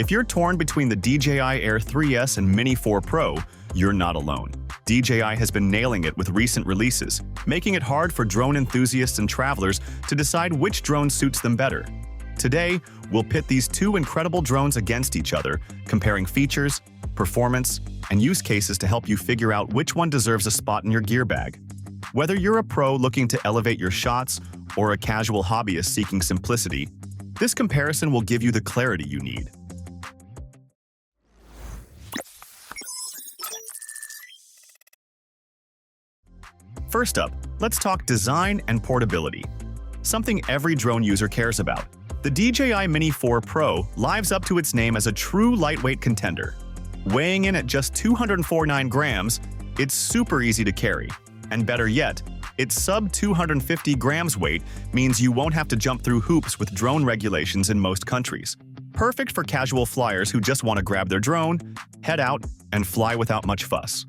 If you're torn between the DJI Air 3S and Mini 4 Pro, you're not alone. DJI has been nailing it with recent releases, making it hard for drone enthusiasts and travelers to decide which drone suits them better. Today, we'll pit these two incredible drones against each other, comparing features, performance, and use cases to help you figure out which one deserves a spot in your gear bag. Whether you're a pro looking to elevate your shots or a casual hobbyist seeking simplicity, this comparison will give you the clarity you need. First up, let's talk design and portability, something every drone user cares about. The DJI Mini 4 Pro lives up to its name as a true lightweight contender. Weighing in at just 249 grams, it's super easy to carry. And better yet, its sub-250 grams weight means you won't have to jump through hoops with drone regulations in most countries. Perfect for casual flyers who just want to grab their drone, head out, and fly without much fuss.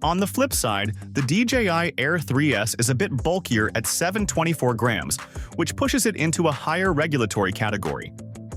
On the flip side, the DJI Air 3S is a bit bulkier at 724 grams, which pushes it into a higher regulatory category.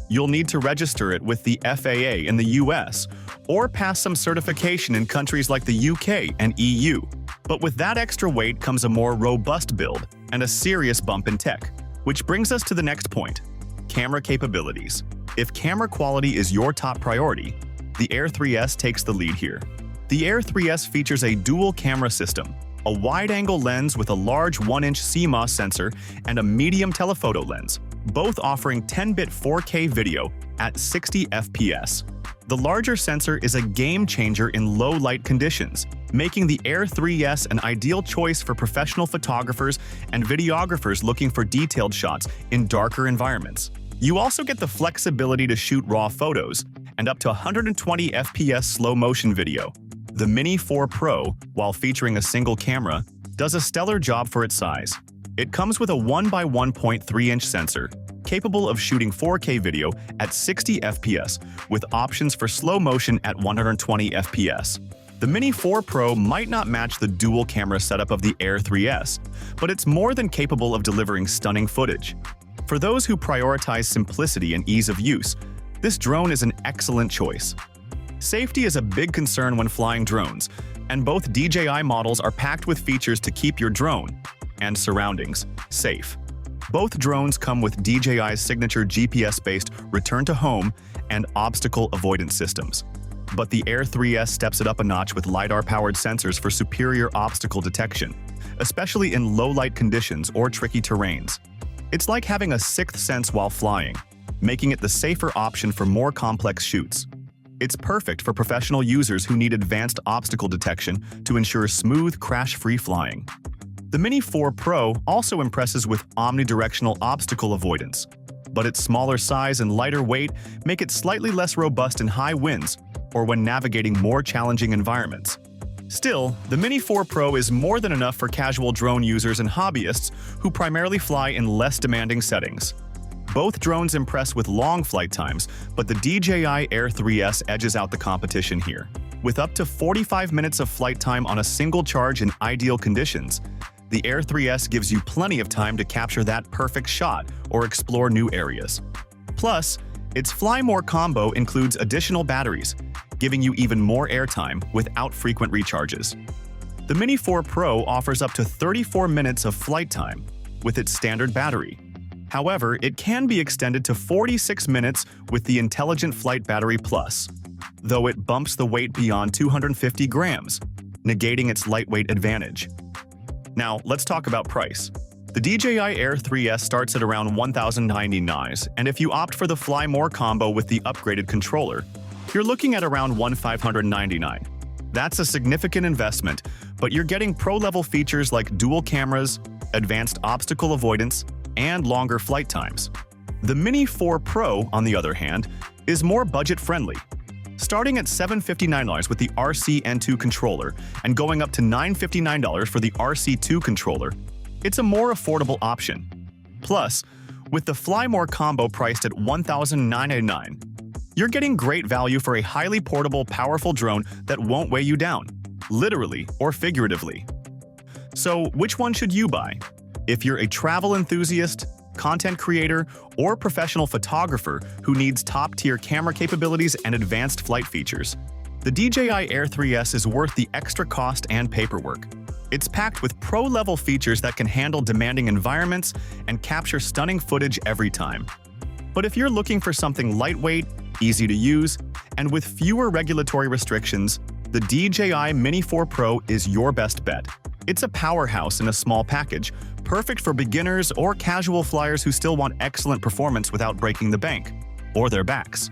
You'll need to register it with the FAA in the US, or pass some certification in countries like the UK and EU. But with that extra weight comes a more robust build and a serious bump in tech. Which brings us to the next point: camera capabilities. If camera quality is your top priority, the Air 3S takes the lead here. The Air 3S features a dual camera system, a wide-angle lens with a large 1-inch CMOS sensor and a medium telephoto lens, both offering 10-bit 4K video at 60 FPS. The larger sensor is a game-changer in low-light conditions, making the Air 3S an ideal choice for professional photographers and videographers looking for detailed shots in darker environments. You also get the flexibility to shoot raw photos and up to 120 FPS slow-motion video. The Mini 4 Pro, while featuring a single camera, does a stellar job for its size. It comes with a 1x1.3-inch sensor, capable of shooting 4K video at 60 FPS, with options for slow motion at 120 FPS. The Mini 4 Pro might not match the dual camera setup of the Air 3S, but it's more than capable of delivering stunning footage. For those who prioritize simplicity and ease of use, this drone is an excellent choice. Safety is a big concern when flying drones, and both DJI models are packed with features to keep your drone and surroundings safe. Both drones come with DJI's signature GPS-based return to home and obstacle avoidance systems. But the Air 3S steps it up a notch with LiDAR-powered sensors for superior obstacle detection, especially in low-light conditions or tricky terrains. It's like having a sixth sense while flying, making it the safer option for more complex shoots. It's perfect for professional users who need advanced obstacle detection to ensure smooth, crash-free flying. The Mini 4 Pro also impresses with omnidirectional obstacle avoidance, but its smaller size and lighter weight make it slightly less robust in high winds or when navigating more challenging environments. Still, the Mini 4 Pro is more than enough for casual drone users and hobbyists who primarily fly in less demanding settings. Both drones impress with long flight times, but the DJI Air 3S edges out the competition here. With up to 45 minutes of flight time on a single charge in ideal conditions, the Air 3S gives you plenty of time to capture that perfect shot or explore new areas. Plus, its Fly More combo includes additional batteries, giving you even more airtime without frequent recharges. The Mini 4 Pro offers up to 34 minutes of flight time with its standard battery. However, it can be extended to 46 minutes with the Intelligent Flight Battery Plus, though it bumps the weight beyond 250 grams, negating its lightweight advantage. Now, let's talk about price. The DJI Air 3S starts at around $1,099, and if you opt for the Fly More combo with the upgraded controller, you're looking at around $1,599. That's a significant investment, but you're getting pro-level features like dual cameras, advanced obstacle avoidance, and longer flight times. The Mini 4 Pro, on the other hand, is more budget-friendly. Starting at $759 with the RC-N2 controller and going up to $959 for the RC2 controller, it's a more affordable option. Plus, with the Fly More combo priced at $1,999, you're getting great value for a highly portable, powerful drone that won't weigh you down, literally or figuratively. So, which one should you buy? If you're a travel enthusiast, content creator, or professional photographer who needs top-tier camera capabilities and advanced flight features. The DJI Air 3S is worth the extra cost and paperwork. It's packed with pro-level features that can handle demanding environments and capture stunning footage every time. But if you're looking for something lightweight, easy to use, and with fewer regulatory restrictions, the DJI Mini 4 Pro is your best bet. It's a powerhouse in a small package, perfect for beginners or casual flyers who still want excellent performance without breaking the bank or their backs.